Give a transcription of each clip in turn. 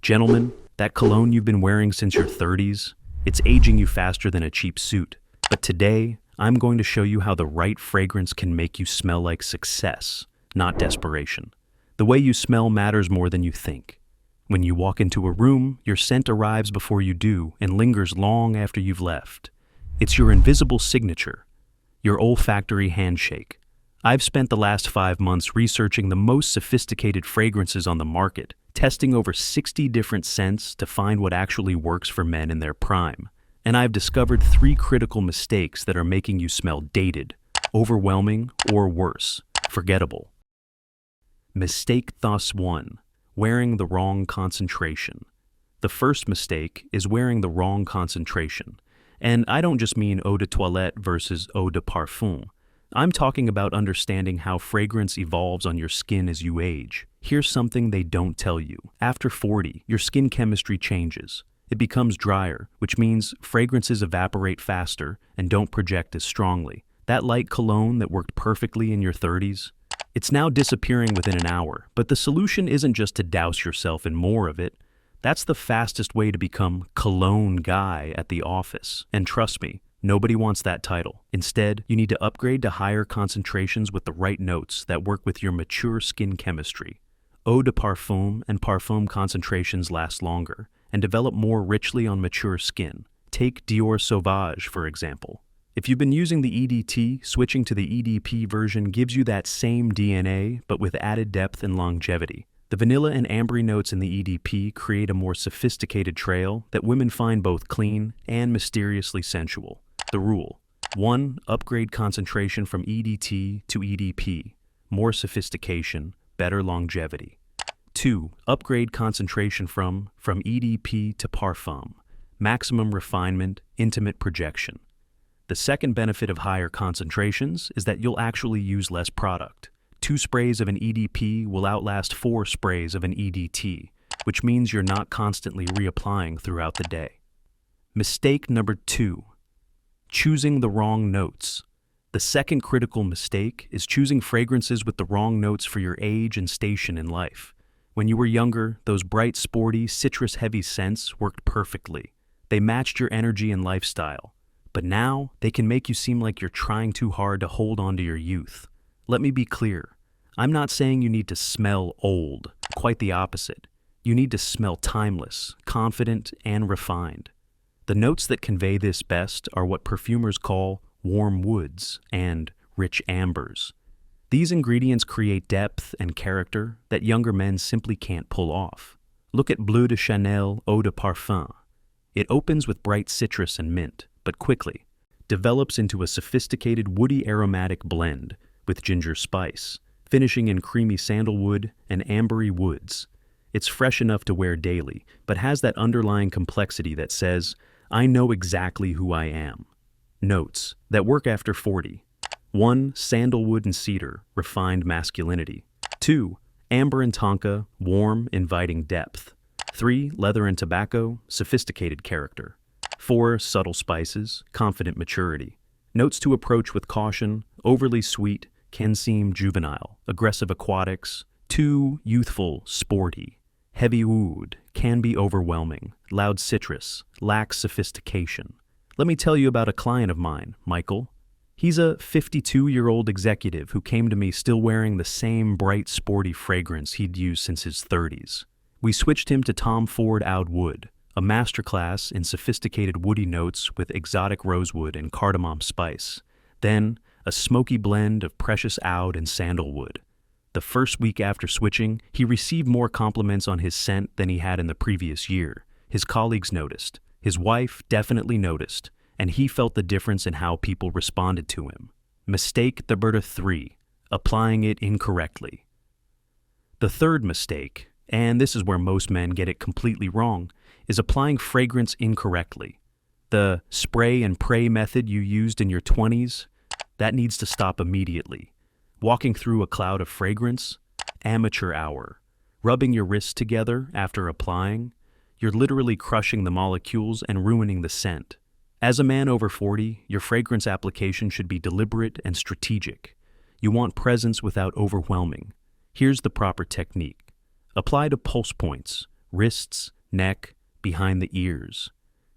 Gentlemen, that cologne you've been wearing since your 30s, it's aging you faster than a cheap suit. But today, I'm going to show you how the right fragrance can make you smell like success, not desperation. The way you smell matters more than you think. When you walk into a room, your scent arrives before you do and lingers long after you've left. It's your invisible signature, your olfactory handshake. I've spent the last 5 months researching the most sophisticated fragrances on the market, testing over 60 different scents to find what actually works for men in their prime. And I've discovered 3 critical mistakes that are making you smell dated, overwhelming, or worse, forgettable. Mistake thus 1. Wearing the wrong concentration. The first mistake is wearing the wrong concentration. And I don't just mean eau de toilette versus eau de parfum. I'm talking about understanding how fragrance evolves on your skin as you age. Here's something they don't tell you. After 40, your skin chemistry changes. It becomes drier, which means fragrances evaporate faster and don't project as strongly. That light cologne that worked perfectly in your 30s, it's now disappearing within an hour. But the solution isn't just to douse yourself in more of it. That's the fastest way to become cologne guy at the office. And trust me, nobody wants that title. Instead, you need to upgrade to higher concentrations with the right notes that work with your mature skin chemistry. Eau de parfum and parfum concentrations last longer and develop more richly on mature skin. Take Dior Sauvage, for example. If you've been using the EDT, switching to the EDP version gives you that same DNA, but with added depth and longevity. The vanilla and ambery notes in the EDP create a more sophisticated trail that women find both clean and mysteriously sensual. The rule: 1. Upgrade concentration from EDT to EDP. More sophistication, better longevity. 2. Upgrade concentration from EDP to parfum. Maximum refinement, intimate projection. The second benefit of higher concentrations is that you'll actually use less product. 2 sprays of an EDP will outlast 4 sprays of an EDT, which means you're not constantly reapplying throughout the day. Mistake number 2. Choosing the wrong notes. The second critical mistake is choosing fragrances with the wrong notes for your age and station in life. When you were younger, those bright, sporty, citrus-heavy scents worked perfectly. They matched your energy and lifestyle. But now, they can make you seem like you're trying too hard to hold on to your youth. Let me be clear. I'm not saying you need to smell old. Quite the opposite. You need to smell timeless, confident, and refined. The notes that convey this best are what perfumers call warm woods and rich ambers. These ingredients create depth and character that younger men simply can't pull off. Look at Bleu de Chanel Eau de Parfum. It opens with bright citrus and mint, but quickly develops into a sophisticated woody aromatic blend with ginger spice, finishing in creamy sandalwood and ambery woods. It's fresh enough to wear daily, but has that underlying complexity that says, I know exactly who I am. Notes that work after 40. 1. Sandalwood and cedar, refined masculinity. 2. Amber and tonka, warm, inviting depth. 3. Leather and tobacco, sophisticated character. 4. Subtle spices, confident maturity. Notes to approach with caution: overly sweet, can seem juvenile. Aggressive aquatics. 2. Youthful, sporty. Heavy oud, can be overwhelming. Loud citrus, lacks sophistication. Let me tell you about a client of mine, Michael. He's a 52-year-old executive who came to me still wearing the same bright, sporty fragrance he'd used since his 30s. We switched him to Tom Ford Oud Wood, a masterclass in sophisticated woody notes with exotic rosewood and cardamom spice. Then, a smoky blend of precious oud and sandalwood. The first week after switching, he received more compliments on his scent than he had in the previous year. His colleagues noticed. His wife definitely noticed, and he felt the difference in how people responded to him. Mistake number 3, applying it incorrectly. The third mistake, and this is where most men get it completely wrong, is applying fragrance incorrectly. The spray and pray method you used in your 20s, that needs to stop immediately. Walking through a cloud of fragrance, amateur hour. Rubbing your wrists together after applying, you're literally crushing the molecules and ruining the scent. As a man over 40, your fragrance application should be deliberate and strategic. You want presence without overwhelming. Here's the proper technique. Apply to pulse points, wrists, neck, behind the ears,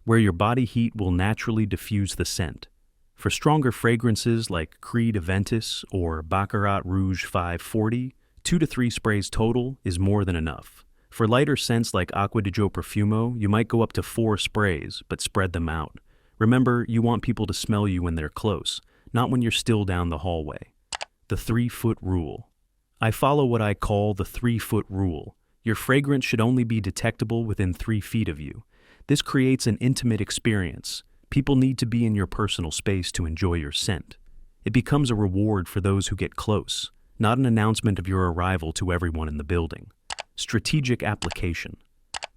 where your body heat will naturally diffuse the scent. For stronger fragrances like Creed Aventus or Baccarat Rouge 540, 2 to 3 sprays total is more than enough. For lighter scents like Acqua di Gio Profumo, you might go up to 4 sprays, but spread them out. Remember, you want people to smell you when they're close, not when you're still down the hallway. The 3-foot rule. I follow what I call the 3-foot rule. Your fragrance should only be detectable within 3 feet of you. This creates an intimate experience. People need to be in your personal space to enjoy your scent. It becomes a reward for those who get close, not an announcement of your arrival to everyone in the building. Strategic application.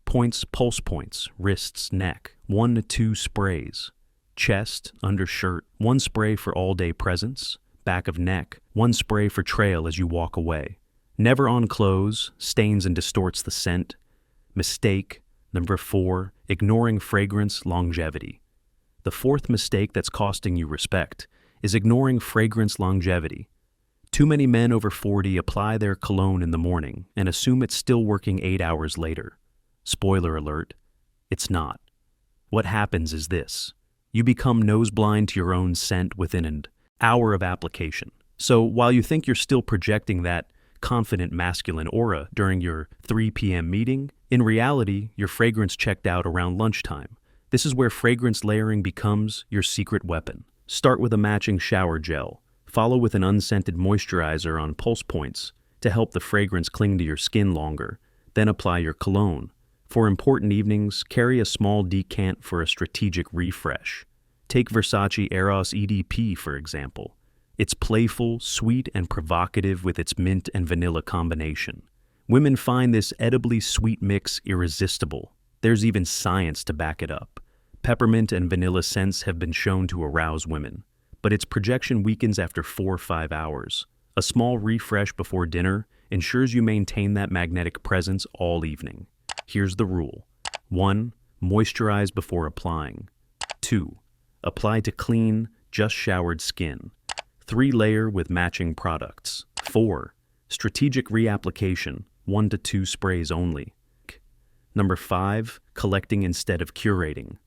Points, pulse points, wrists, neck, 1 to 2 sprays. Chest, undershirt, 1 spray for all-day presence. Back of neck, 1 spray for trail as you walk away. Never on clothes, stains and distorts the scent. Mistake, number 4, ignoring fragrance longevity. The 4th mistake that's costing you respect is ignoring fragrance longevity. Too many men over 40 apply their cologne in the morning and assume it's still working 8 hours later. Spoiler alert, it's not. What happens is this. You become nose-blind to your own scent within an hour of application. So while you think you're still projecting that confident masculine aura during your 3 p.m. meeting, in reality, your fragrance checked out around lunchtime. This is where fragrance layering becomes your secret weapon. Start with a matching shower gel. Follow with an unscented moisturizer on pulse points to help the fragrance cling to your skin longer. Then apply your cologne. For important evenings, carry a small decant for a strategic refresh. Take Versace Eros EDP, for example. It's playful, sweet, and provocative with its mint and vanilla combination. Women find this edibly sweet mix irresistible. There's even science to back it up. Peppermint and vanilla scents have been shown to arouse women, but its projection weakens after 4 or 5 hours. A small refresh before dinner ensures you maintain that magnetic presence all evening. Here's the rule. 1. Moisturize before applying. 2. Apply to clean, just showered skin. 3. Layer with matching products. 4. Strategic reapplication, 1 to 2 sprays only. Number 5. Collecting instead of curating.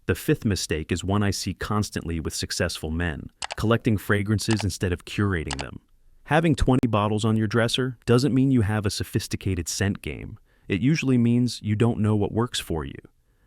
The 5th mistake is one I see constantly with successful men, collecting fragrances instead of curating them. Having 20 bottles on your dresser doesn't mean you have a sophisticated scent game. It usually means you don't know what works for you.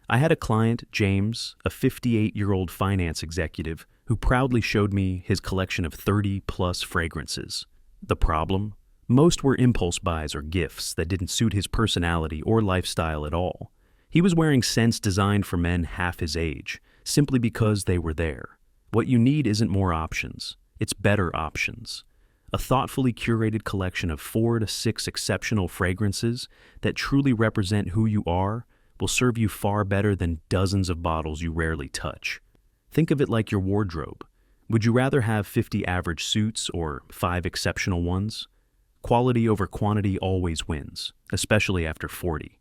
I had a client, James, a 58-year-old finance executive, who proudly showed me his collection of 30-plus fragrances. The problem? Most were impulse buys or gifts that didn't suit his personality or lifestyle at all. He was wearing scents designed for men half his age, simply because they were there. What you need isn't more options, it's better options. A thoughtfully curated collection of 4 to 6 exceptional fragrances that truly represent who you are will serve you far better than dozens of bottles you rarely touch. Think of it like your wardrobe. Would you rather have 50 average suits or 5 exceptional ones? Quality over quantity always wins, especially after 40.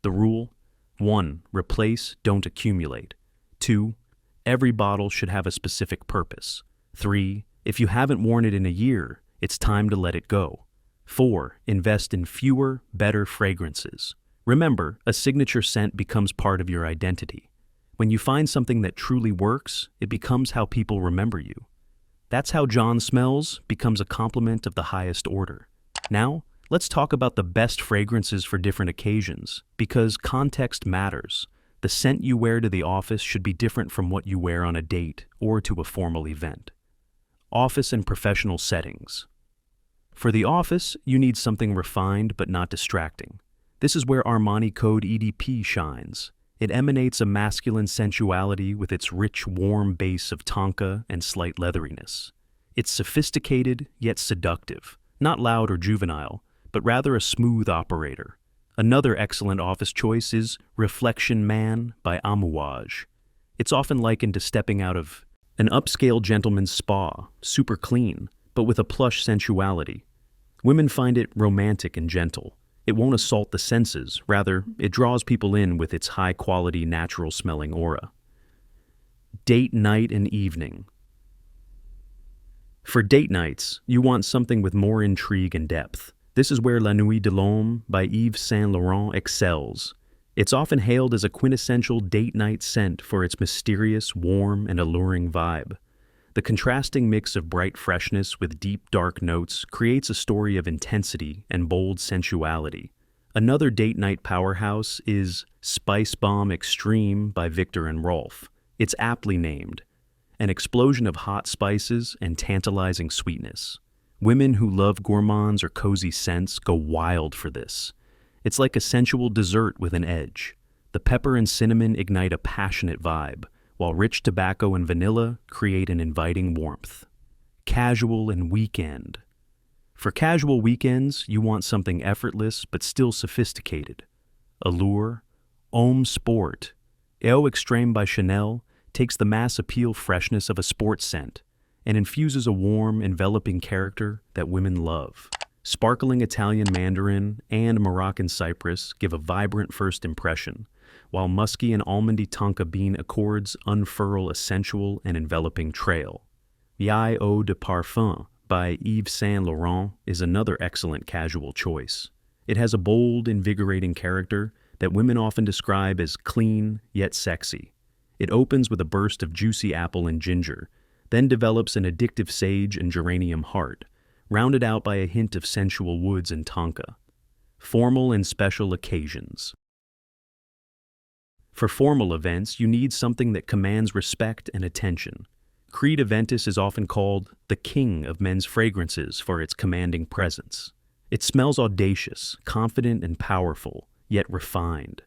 The rule? 1. Replace, don't accumulate. 2. Every bottle should have a specific purpose. 3. If you haven't worn it in a year, it's time to let it go. 4. Invest in fewer, better fragrances. Remember, a signature scent becomes part of your identity. When you find something that truly works, it becomes how people remember you. That's how John smells becomes a compliment of the highest order. Now, let's talk about the best fragrances for different occasions, because context matters. The scent you wear to the office should be different from what you wear on a date or to a formal event. Office and professional settings. For the office, you need something refined but not distracting. This is where Armani Code EDP shines. It emanates a masculine sensuality with its rich, warm base of tonka and slight leatheriness. It's sophisticated yet seductive, not loud or juvenile, but rather a smooth operator. Another excellent office choice is Reflection Man by Amouage. It's often likened to stepping out of an upscale gentleman's spa, super clean, but with a plush sensuality. Women find it romantic and gentle. It won't assault the senses, rather, it draws people in with its high-quality, natural-smelling aura. Date night and evening. For date nights, you want something with more intrigue and depth. This is where La Nuit de l'Homme by Yves Saint Laurent excels. It's often hailed as a quintessential date night scent for its mysterious, warm, and alluring vibe. The contrasting mix of bright freshness with deep dark notes creates a story of intensity and bold sensuality. Another date night powerhouse is Spice Bomb Extreme by Viktor and Rolf. It's aptly named, an explosion of hot spices and tantalizing sweetness. Women who love gourmands or cozy scents go wild for this. It's like a sensual dessert with an edge. The pepper and cinnamon ignite a passionate vibe, while rich tobacco and vanilla create an inviting warmth. Casual and weekend. For casual weekends, you want something effortless but still sophisticated. Allure, Homme Sport, Eau Extreme by Chanel takes the mass appeal freshness of a sports scent and infuses a warm, enveloping character that women love. Sparkling Italian mandarin and Moroccan cypress give a vibrant first impression, while musky and almondy tonka bean accords unfurl a sensual and enveloping trail. Vieille Eau de Parfum by Yves Saint Laurent is another excellent casual choice. It has a bold, invigorating character that women often describe as clean yet sexy. It opens with a burst of juicy apple and ginger, then develops an addictive sage and geranium heart, rounded out by a hint of sensual woods and tonka. Formal and special occasions. For formal events, you need something that commands respect and attention. Creed Aventus is often called the king of men's fragrances for its commanding presence. It smells audacious, confident, and powerful, yet refined.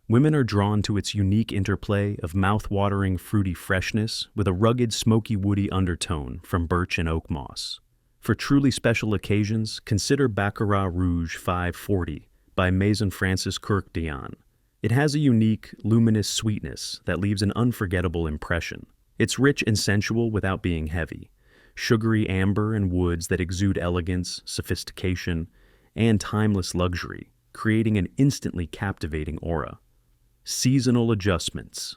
Women are drawn to its unique interplay of mouth-watering fruity freshness with a rugged smoky woody undertone from birch and oak moss. For truly special occasions, consider Baccarat Rouge 540 by Maison Francis Kurkdjian. It has a unique, luminous sweetness that leaves an unforgettable impression. It's rich and sensual without being heavy. Sugary amber and woods that exude elegance, sophistication, and timeless luxury, creating an instantly captivating aura. Seasonal adjustments.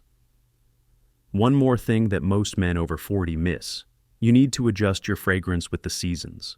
One more thing that most men over 40 miss. You need to adjust your fragrance with the seasons.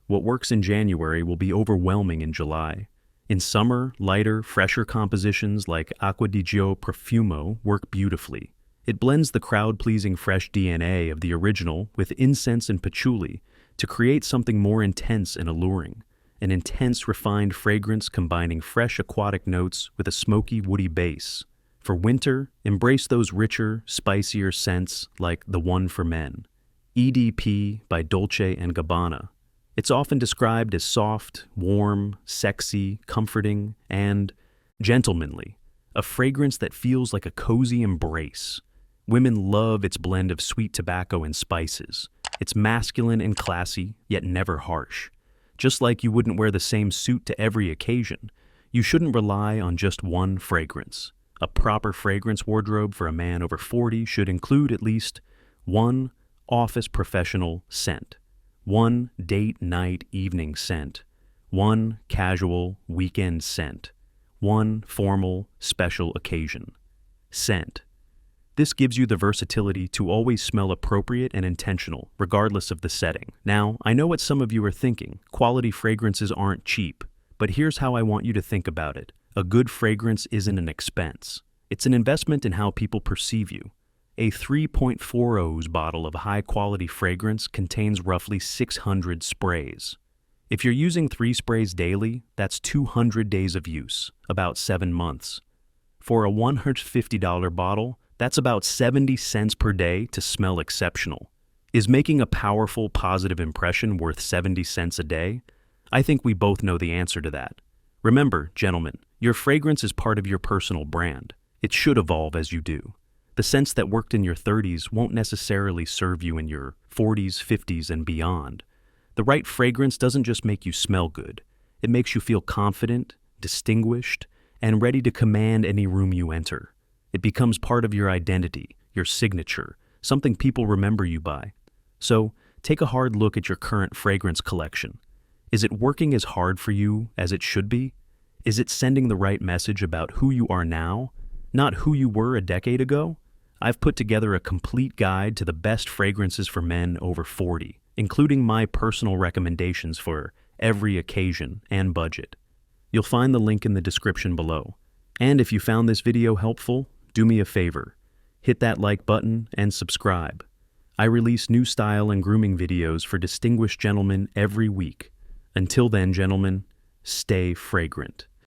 What works in January will be overwhelming in July. In summer, lighter, fresher compositions like Acqua di Gio Profumo work beautifully. It blends the crowd-pleasing fresh DNA of the original with incense and patchouli to create something more intense and alluring. An intense, refined fragrance combining fresh aquatic notes with a smoky, woody base. For winter, embrace those richer, spicier scents like The One for Men. EDP by Dolce & Gabbana. It's often described as soft, warm, sexy, comforting, and gentlemanly. A fragrance that feels like a cozy embrace. Women love its blend of sweet tobacco and spices. It's masculine and classy, yet never harsh. Just like you wouldn't wear the same suit to every occasion, you shouldn't rely on just one fragrance. A proper fragrance wardrobe for a man over 40 should include at least one office professional scent, one date night evening scent, one casual weekend scent, one formal special occasion scent. This gives you the versatility to always smell appropriate and intentional, regardless of the setting. Now, I know what some of you are thinking. Quality fragrances aren't cheap, but here's how I want you to think about it. A good fragrance isn't an expense. It's an investment in how people perceive you. A 3.4 oz bottle of high-quality fragrance contains roughly 600 sprays. If you're using 3 sprays daily, that's 200 days of use, about 7 months. For a $150 bottle, that's about 70 cents per day to smell exceptional. Is making a powerful, positive impression worth 70 cents a day? I think we both know the answer to that. Remember, gentlemen, your fragrance is part of your personal brand. It should evolve as you do. The scents that worked in your 30s won't necessarily serve you in your 40s, 50s, and beyond. The right fragrance doesn't just make you smell good. It makes you feel confident, distinguished, and ready to command any room you enter. It becomes part of your identity, your signature, something people remember you by. So, take a hard look at your current fragrance collection. Is it working as hard for you as it should be? Is it sending the right message about who you are now, not who you were a decade ago? I've put together a complete guide to the best fragrances for men over 40, including my personal recommendations for every occasion and budget. You'll find the link in the description below. And if you found this video helpful, do me a favor. Hit that like button and subscribe. I release new style and grooming videos for distinguished gentlemen every week. Until then, gentlemen, stay fragrant.